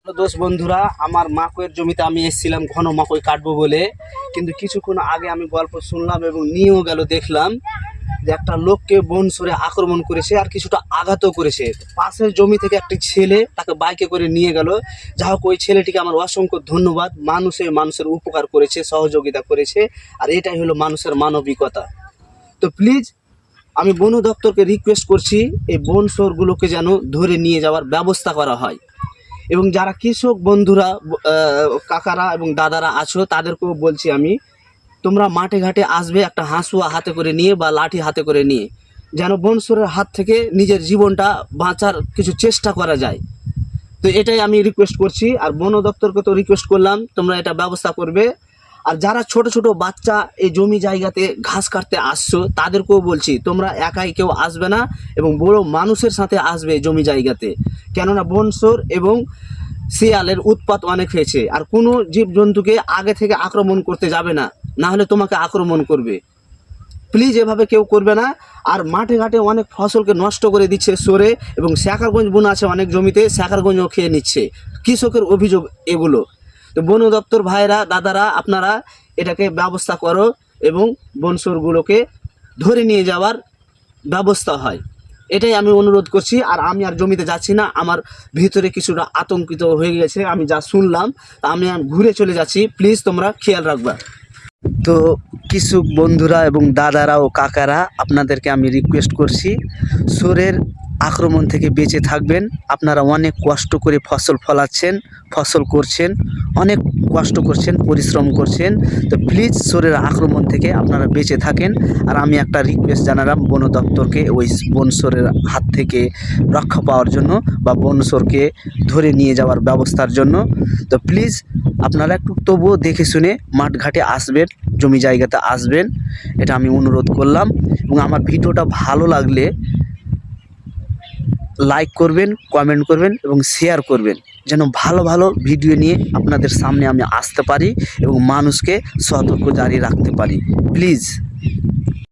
দোষ বন্ধুরা, আমার মাকইয়ের জমিতে আমি এসেছিলাম ঘন মাকই কাটবো বলে, কিন্তু কিছুক্ষণ আগে আমি গল্প শুনলাম এবং নিয়েও গেল, দেখলাম যে একটা লোককে বন সরে আক্রমণ করেছে আর কিছুটা আঘাতও করেছে। পাশের জমি থেকে একটি ছেলে তাকে বাইকে করে নিয়ে গেল। যা হোক, ওই ছেলেটিকে আমার অসংখ্য ধন্যবাদ। মানুষের উপকার করেছে, সহযোগিতা করেছে, আর এটাই হলো মানুষের মানবিকতা। তো প্লিজ আমি বন দপ্তরকে রিকোয়েস্ট করছি, এই বন শুয়োরগুলোকে যেন ধরে নিয়ে যাওয়ার ব্যবস্থা করা হয়। এবং যারা কৃষক বন্ধুরা, কাকারা এবং দাদারা আছো, তাদেরকেও বলছি আমি, তোমরা মাঠে ঘাটে আসবে একটা হাঁসুয়া হাতে করে নিয়ে বা লাঠি হাতে করে নিয়ে, যেন বন শুয়োরের হাত থেকে নিজের জীবনটা বাঁচার কিছু চেষ্টা করা যায়। তো এটাই আমি রিকোয়েস্ট করছি, আর বন দপ্তরকে তো রিকোয়েস্ট করলাম তোমরা এটা ব্যবস্থা করবে। আর যারা ছোট ছোট বাচ্চা এই জমি জায়গাতে ঘাস কাটতে আসছো, তাদেরকেও বলছি তোমরা একাই কেউ আসবে না এবং বড় মানুষের সাথে আসবে জমি জায়গাতে। কেননা বন শুয়োর এবং শিয়ালের উৎপাত অনেক হয়েছে, আর কোনো জীবজন্তুকে আগে থেকে আক্রমণ করতে যাবে না, না হলে তোমাকে আক্রমণ করবে। প্লিজ এভাবে কেউ করবে না। আর মাঠে ঘাটে অনেক ফসলকে নষ্ট করে দিচ্ছে সরে, এবং শেখারগঞ্জ বোনা আছে অনেক জমিতে, শেখারগঞ্জও খেয়ে নিচ্ছে। কৃষকের অভিযোগ এগুলো। তো বন দপ্তর ভাইরা, দাদারা, আপনারা এটাকে ব্যবস্থা করো এবং বন শুয়োরগুলোকে ধরে নিয়ে যাওয়ার ব্যবস্থা হয়, এটাই আমি অনুরোধ করছি। আর আমি আর জমিতে যাচ্ছি না, আমার ভিতরে কিছুটা আতঙ্কিত হয়ে গেছে আমি যা শুনলাম, তা আমি ঘুরে চলে যাচ্ছি। প্লিজ তোমরা খেয়াল রাখবা। তো কৃষক বন্ধুরা এবং দাদারা ও কাকারা, আপনাদেরকে আমি রিকোয়েস্ট করছি, শুয়োরের আক্রমণ থেকে বেঁচে থাকবেন। আপনারা অনেক কষ্ট করে ফসল ফলাচ্ছেন, ফসল করছেন, অনেক কষ্ট করছেন, পরিশ্রম করছেন। তো প্লিজ শুয়োরের আক্রমণ থেকে আপনারা বেঁচে থাকেন। আর আমি একটা রিকোয়েস্ট জানালাম বন দপ্তরকে, ওই বন শুয়োরের হাত থেকে রক্ষা পাওয়ার জন্য বা বন শুয়োরকে ধরে নিয়ে যাওয়ার ব্যবস্থার জন্য। তো প্লিজ আপনারা একটু তবুও দেখে শুনে মাঠঘাটে আসবেন, জমি জায়গাতে আসবেন, এটা আমি অনুরোধ করলাম। এবং আমার ভিডিওটা ভালো লাগলে লাইক করবেন, কমেন্ট করবেন এবং শেয়ার করবেন, যেন ভালো ভালো ভিডিও নিয়ে আপনাদের সামনে আমি আসতে পারি এবং মানুষকে সতর্ক জারি রাখতে পারি। প্লিজ।